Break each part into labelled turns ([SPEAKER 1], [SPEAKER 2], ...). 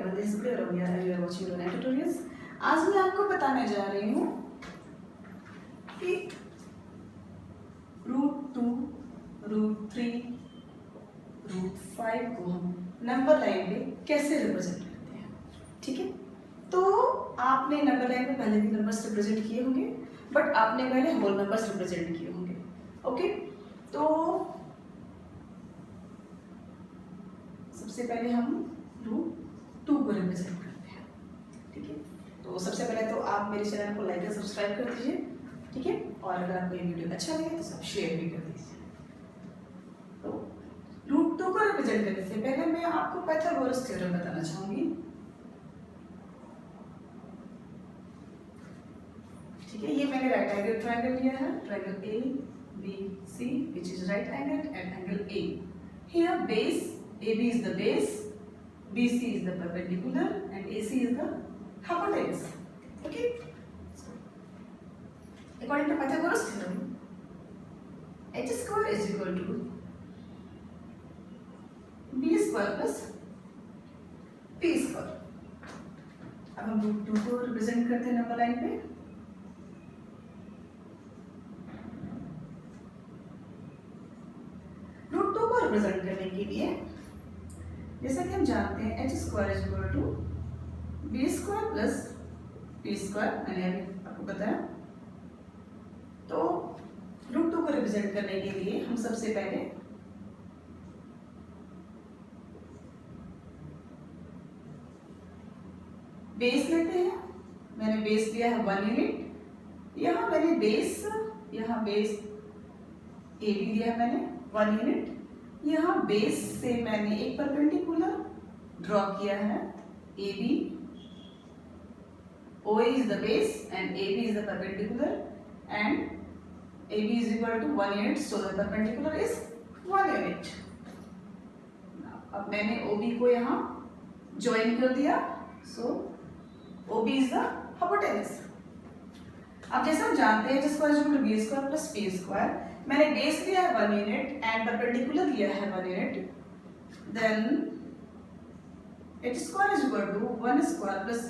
[SPEAKER 1] everyone, this is Priya Romia and you are watching Learn Tutorials। आज मैं आपको बताने जा रही हूँ कि √2, √3, √5 को हम नंबर लाइन में कैसे रिप्रेजेंट करते हैं। ठीक है, तो आपने नंबर लाइन में पहले भी नंबर्स रिप्रेजेंट किए होंगे, बट आपने पहले होल नंबर्स रिप्रेजेंट किए होंगे। ओके, तो सबसे पहले हम √2 को रिप्रेजेंट करते हैं। ठीक है, तो सबसे पहले तो आप मेरे चैनल को लाइक और सब्सक्राइब कर दीजिए। ठीक है, और अगर आपको ये वीडियो अच्छा लगे तो सब शेयर भी कर दीजिए। तो √2 को रिप्रेजेंट करने से पहले मैं आपको पाइथागोरस थ्योरम बताना चाहूंगी। ठीक है, ये मैंने राइट एंगल ट्रायंगल लिया है, triangle A B C which is right angle at angle A. Here base AB is the base, BC is the perpendicular and AC is the hypotenuse. Okay, according to Pythagoras theorem, h square is equal to b square plus p square। अब हम √2 को represent करते हैं number line पे। √2 को represent करने के लिए जैसा कि हम जानते हैं h square is equal to B square plus P square, मैंने अभी आपको बताया। तो √2 को रिप्रेजेंट करने के लिए हम सबसे पहले बेस लेते हैं। मैंने बेस लिया है 1 यूनिट। यहाँ बेस ए बी दिया है मैंने 1 यूनिट। यहाँ बेस से मैंने एक परपेंडिकुलर ड्रॉ किया है A B. O is the base and A B is the perpendicular and A B is equal to 1 unit, so the perpendicular is 1 unit. अब मैंने ओ बी को यहाँ ज्वाइन कर दिया, so O B is the hypotenuse. अब जैसे हम जानते हैं h square is equal to B square plus P square, मैंने बेस लिया है 1 यूनिट एंड परपेंडिकुलर लिया है 1 unit, then h square is equal to 1 square plus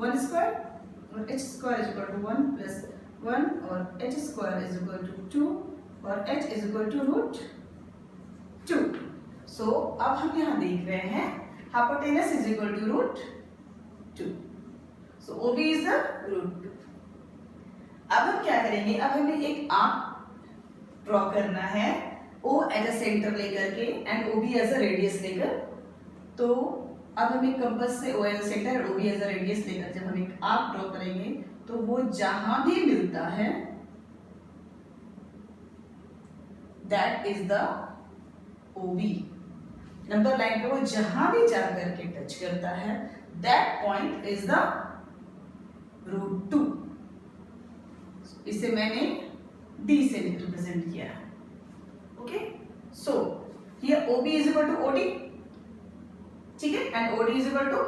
[SPEAKER 1] 1 square और h square is equal to 1 plus 1 और h square is equal to 2 और h is equal to √2। So अब हम यहाँ देख रहे हैं hypotenuse is equal to √2, so OB is the √2। अब हम क्या करेंगे, अब हमें एक आर्क ड्रॉ करना है O एज अ सेंटर लेकर के and OB as a radius लेकर। तो अब हम एक कंपास से O एज अ सेंटर और OB एज अ रेडियस लेकर जब हम एक आर्क ड्रॉ करेंगे तो वो जहां भी मिलता है that is the OB। Number line पे वो जहां भी जा करके टच करता है दैट पॉइंट इज द √2। इसे मैंने D से रिप्रेजेंट किया है। Okay, so here OB is equal to OD, ठीक है, and OD is equal to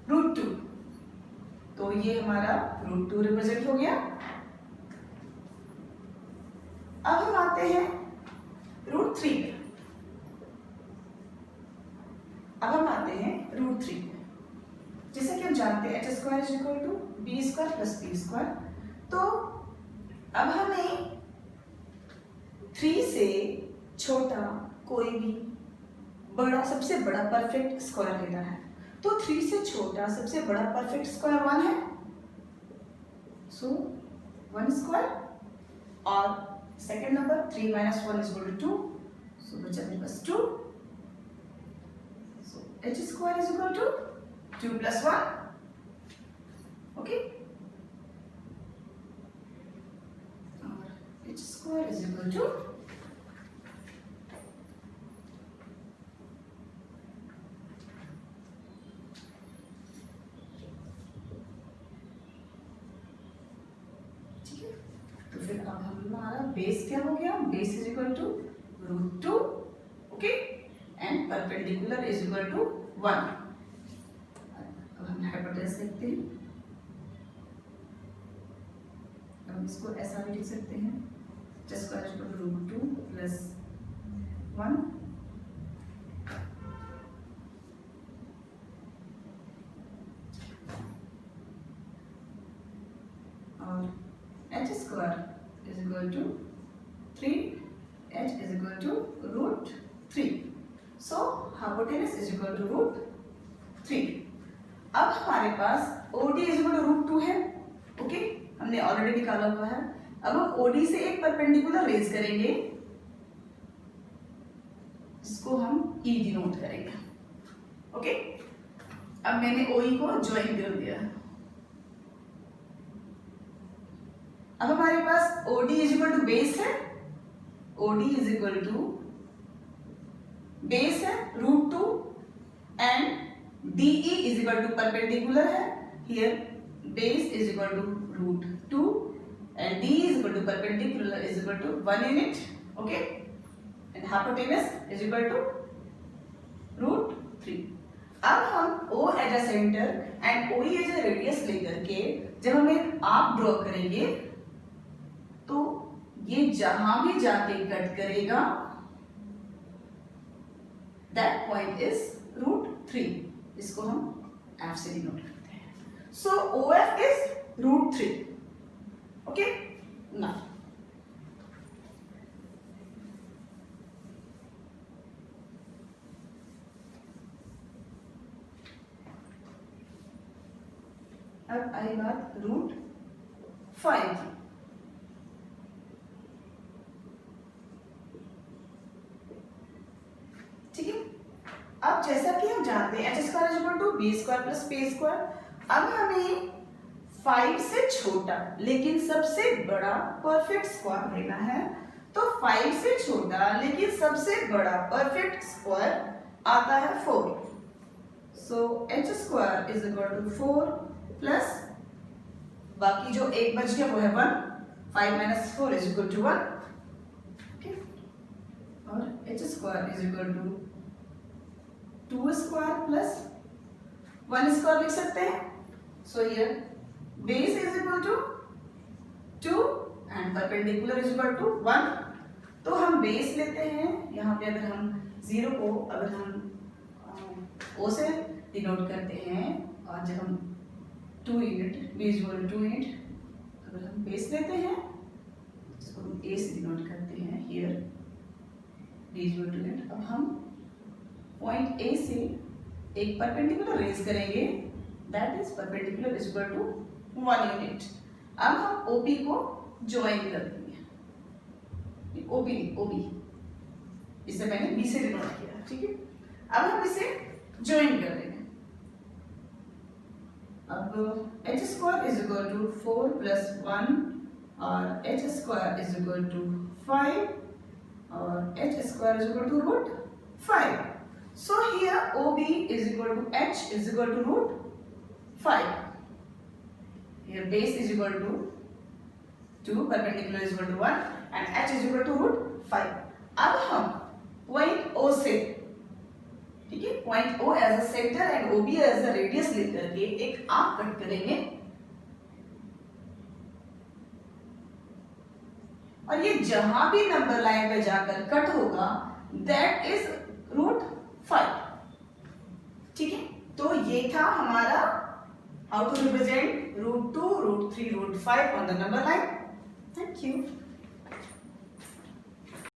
[SPEAKER 1] √2। तो ये हमारा √2 रिप्रेजेंट हो गया। अब हम आते हैं √3 पे। अब हम आते हैं √3 पे। जैसा कि हम जानते हैं h square is equal to B square plus P square. तो अब हमें 3 से छोटा कोई भी बड़ा सबसे बड़ा परफेक्ट स्क्वायर लेना है। तो 3 से छोटा सबसे बड़ा परफेक्ट स्क्वायर 1 है, सो 1 स्क्वायर, और second number 3 minus 1 is equal to 2, so बचा मेरे पास 2। So h square is equal to 2 plus 1। Okay, h square is equal to ठीक है। तो फिर अब हमारा बेस क्या हो गया, base is equal to √2, okay, and perpendicular is equal to 1। अब हम हाइपोटेन्यूज देखते हैं। हम इसको ऐसा भी लिख सकते हैं, h square is equal to √2 plus 1 hypotenuse is equal to √3। अब हमारे पास OD इज इक्वल टू √2 है, ओके, हमने ऑलरेडी निकाला हुआ है। अब हम OD से एक परपेंडिकुलर रेज करेंगे, इसको हम E डिनोट करेंगे, ओके। अब मैंने OE को ज्वाइन कर दिया। अब हमारे पास OD is equal to base है, OD is equal to base है √2 and DE is equal to perpendicular है, here base is equal to √2 and D is equal to perpendicular is equal to 1 unit, okay, and hypotenuse is equal to √3। अब हम O as a centre and OE as a radius लेकर के जब हम एक arc draw करेंगे तो ये जहां भी जाके कट करेगा दैट पॉइंट इज √3, इसको हम F से डिनोट करते हैं। सो OF इज √3, ओके। नाउ अब आई बात √5 की। ठीक है, अब जैसा कि हम जानते हैं h² = b² + p²। अब हमें 5 से छोटा लेकिन सबसे बड़ा परफेक्ट स्क्वायर लेना है, तो 5 से छोटा लेकिन सबसे बड़ा परफेक्ट स्क्वायर आता है 4। सो h² = 4 प्लस बाकी जो एक बच गया वो है 1, 5 - 4 = 1, ओके, और h² = 2² प्लस 1² लिख सकते हैं। So here base is equal to 2 and perpendicular is equal to 1। तो हम बेस लेते हैं, यहाँ पे अगर हम 0 को अगर हम O से डिनोट करते हैं और जब हम 2 unit b is equal to 2 unit अगर हम बेस लेते हैं इसको हम A से डिनोट करते हैं, here b is equal to 2 unit. अब हम पॉइंट A से एक परपेंडिकुलर रेज करेंगे, that is perpendicular is equal to 1 unit. अब हम OP को ज्वाइन कर देंगे, OB इसे मैंने B से डिनोट किया, ठीक है। अब हम इसे ज्वाइन कर देंगे। अब h² = 4 + 1 और h² = 5 और h² = √5। So here OB is equal to h is equal to √5. Here base is equal to 2, perpendicular is equal to 1 and h is equal to √5. अब हम पॉइंट O से, ठीक है, point O as a centre and OB as a radius लेकर के एक arc cut करेंगे और ये जहां भी नंबर लाइन पे जाकर कट होगा दैट इज √5, ठीक है। तो ये था हमारा how to represent √2, √3, √5 on the number line. Thank you.